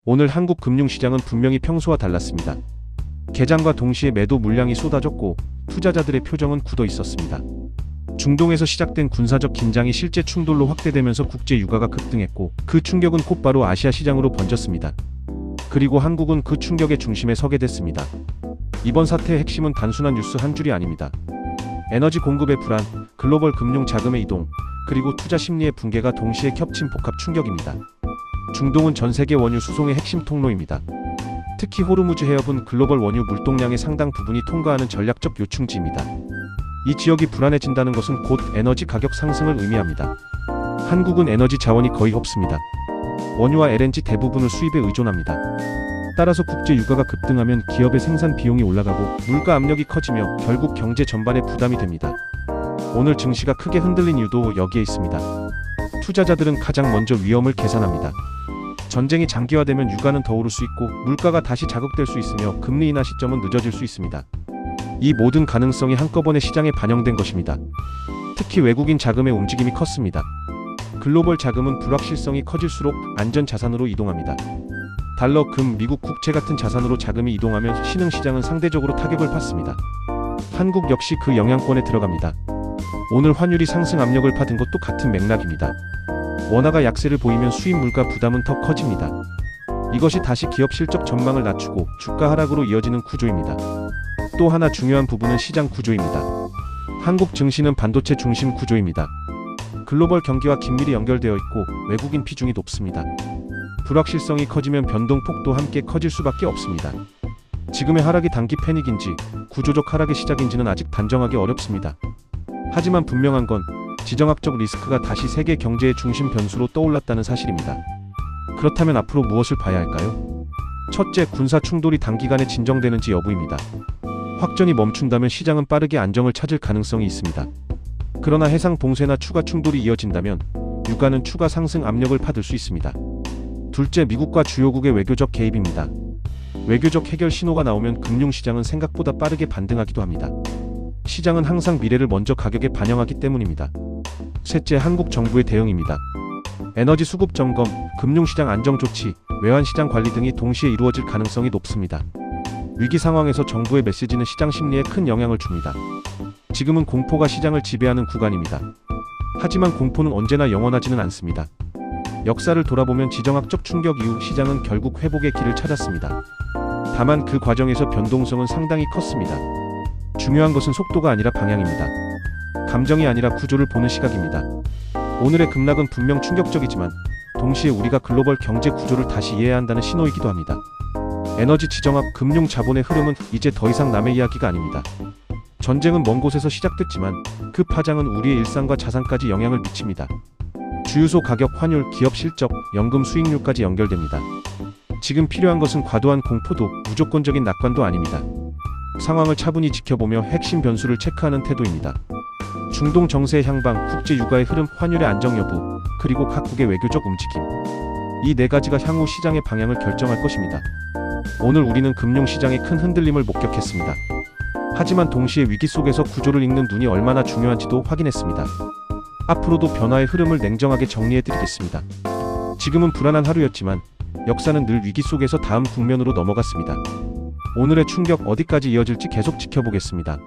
오늘 한국 금융시장은 분명히 평소와 달랐습니다. 개장과 동시에 매도 물량이 쏟아졌고 투자자들의 표정은 굳어 있었습니다. 중동에서 시작된 군사적 긴장이 실제 충돌로 확대되면서 국제 유가가 급등했고 그 충격은 곧바로 아시아 시장으로 번졌습니다. 그리고 한국은 그 충격의 중심에 서게 됐습니다. 이번 사태의 핵심은 단순한 뉴스 한 줄이 아닙니다. 에너지 공급의 불안, 글로벌 금융 자금의 이동, 그리고 투자 심리의 붕괴가 동시에 겹친 복합 충격입니다. 중동은 전 세계 원유 수송의 핵심 통로입니다. 특히 호르무즈 해협은 글로벌 원유 물동량의 상당 부분이 통과하는 전략적 요충지입니다. 이 지역이 불안해진다는 것은 곧 에너지 가격 상승을 의미합니다. 한국은 에너지 자원이 거의 없습니다. 원유와 LNG 대부분을 수입에 의존합니다. 따라서 국제 유가가 급등하면 기업의 생산 비용이 올라가고 물가 압력이 커지며 결국 경제 전반에 부담이 됩니다. 오늘 증시가 크게 흔들린 이유도 여기에 있습니다. 투자자들은 가장 먼저 위험을 계산합니다. 전쟁이 장기화되면 유가는 더 오를 수 있고 물가가 다시 자극될 수 있으며 금리 인하 시점은 늦어질 수 있습니다. 이 모든 가능성이 한꺼번에 시장에 반영된 것입니다. 특히 외국인 자금의 움직임이 컸습니다. 글로벌 자금은 불확실성이 커질수록 안전 자산으로 이동합니다. 달러, 금, 미국 국채 같은 자산으로 자금이 이동하면 신흥시장은 상대적으로 타격을 받습니다. 한국 역시 그 영향권에 들어갑니다. 오늘 환율이 상승 압력을 받은 것도 같은 맥락입니다. 원화가 약세를 보이면 수입 물가 부담은 더 커집니다. 이것이 다시 기업 실적 전망을 낮추고 주가 하락으로 이어지는 구조입니다. 또 하나 중요한 부분은 시장 구조입니다. 한국 증시는 반도체 중심 구조입니다. 글로벌 경기와 긴밀히 연결되어 있고 외국인 비중이 높습니다. 불확실성이 커지면 변동폭도 함께 커질 수밖에 없습니다. 지금의 하락이 단기 패닉인지 구조적 하락의 시작인지는 아직 단정하기 어렵습니다. 하지만 분명한 건 지정학적 리스크가 다시 세계 경제의 중심 변수로 떠올랐다는 사실입니다. 그렇다면 앞으로 무엇을 봐야 할까요? 첫째, 군사 충돌이 단기간에 진정되는지 여부입니다. 확전이 멈춘다면 시장은 빠르게 안정을 찾을 가능성이 있습니다. 그러나 해상 봉쇄나 추가 충돌이 이어진다면 유가는 추가 상승 압력을 받을 수 있습니다. 둘째, 미국과 주요국의 외교적 개입입니다. 외교적 해결 신호가 나오면 금융시장은 생각보다 빠르게 반등하기도 합니다. 시장은 항상 미래를 먼저 가격에 반영하기 때문입니다. 셋째, 한국 정부의 대응입니다. 에너지 수급 점검, 금융시장 안정 조치, 외환시장 관리 등이 동시에 이루어질 가능성이 높습니다. 위기 상황에서 정부의 메시지는 시장 심리에 큰 영향을 줍니다. 지금은 공포가 시장을 지배하는 구간입니다. 하지만 공포는 언제나 영원하지는 않습니다. 역사를 돌아보면 지정학적 충격 이후 시장은 결국 회복의 길을 찾았습니다. 다만 그 과정에서 변동성은 상당히 컸습니다. 중요한 것은 속도가 아니라 방향입니다. 감정이 아니라 구조를 보는 시각입니다. 오늘의 급락은 분명 충격적이지만 동시에 우리가 글로벌 경제 구조를 다시 이해해야 한다는 신호이기도 합니다. 에너지 지정학, 금융 자본의 흐름은 이제 더 이상 남의 이야기가 아닙니다. 전쟁은 먼 곳에서 시작됐지만 그 파장은 우리의 일상과 자산까지 영향을 미칩니다. 주유소 가격, 환율, 기업 실적, 연금 수익률까지 연결됩니다. 지금 필요한 것은 과도한 공포도 무조건적인 낙관도 아닙니다. 상황을 차분히 지켜보며 핵심 변수를 체크하는 태도입니다. 중동 정세의 향방, 국제 유가의 흐름, 환율의 안정 여부, 그리고 각국의 외교적 움직임. 이 네 가지가 향후 시장의 방향을 결정할 것입니다. 오늘 우리는 금융시장의 큰 흔들림을 목격했습니다. 하지만 동시에 위기 속에서 구조를 읽는 눈이 얼마나 중요한지도 확인했습니다. 앞으로도 변화의 흐름을 냉정하게 정리해드리겠습니다. 지금은 불안한 하루였지만 역사는 늘 위기 속에서 다음 국면으로 넘어갔습니다. 오늘의 충격 어디까지 이어질지 계속 지켜보겠습니다.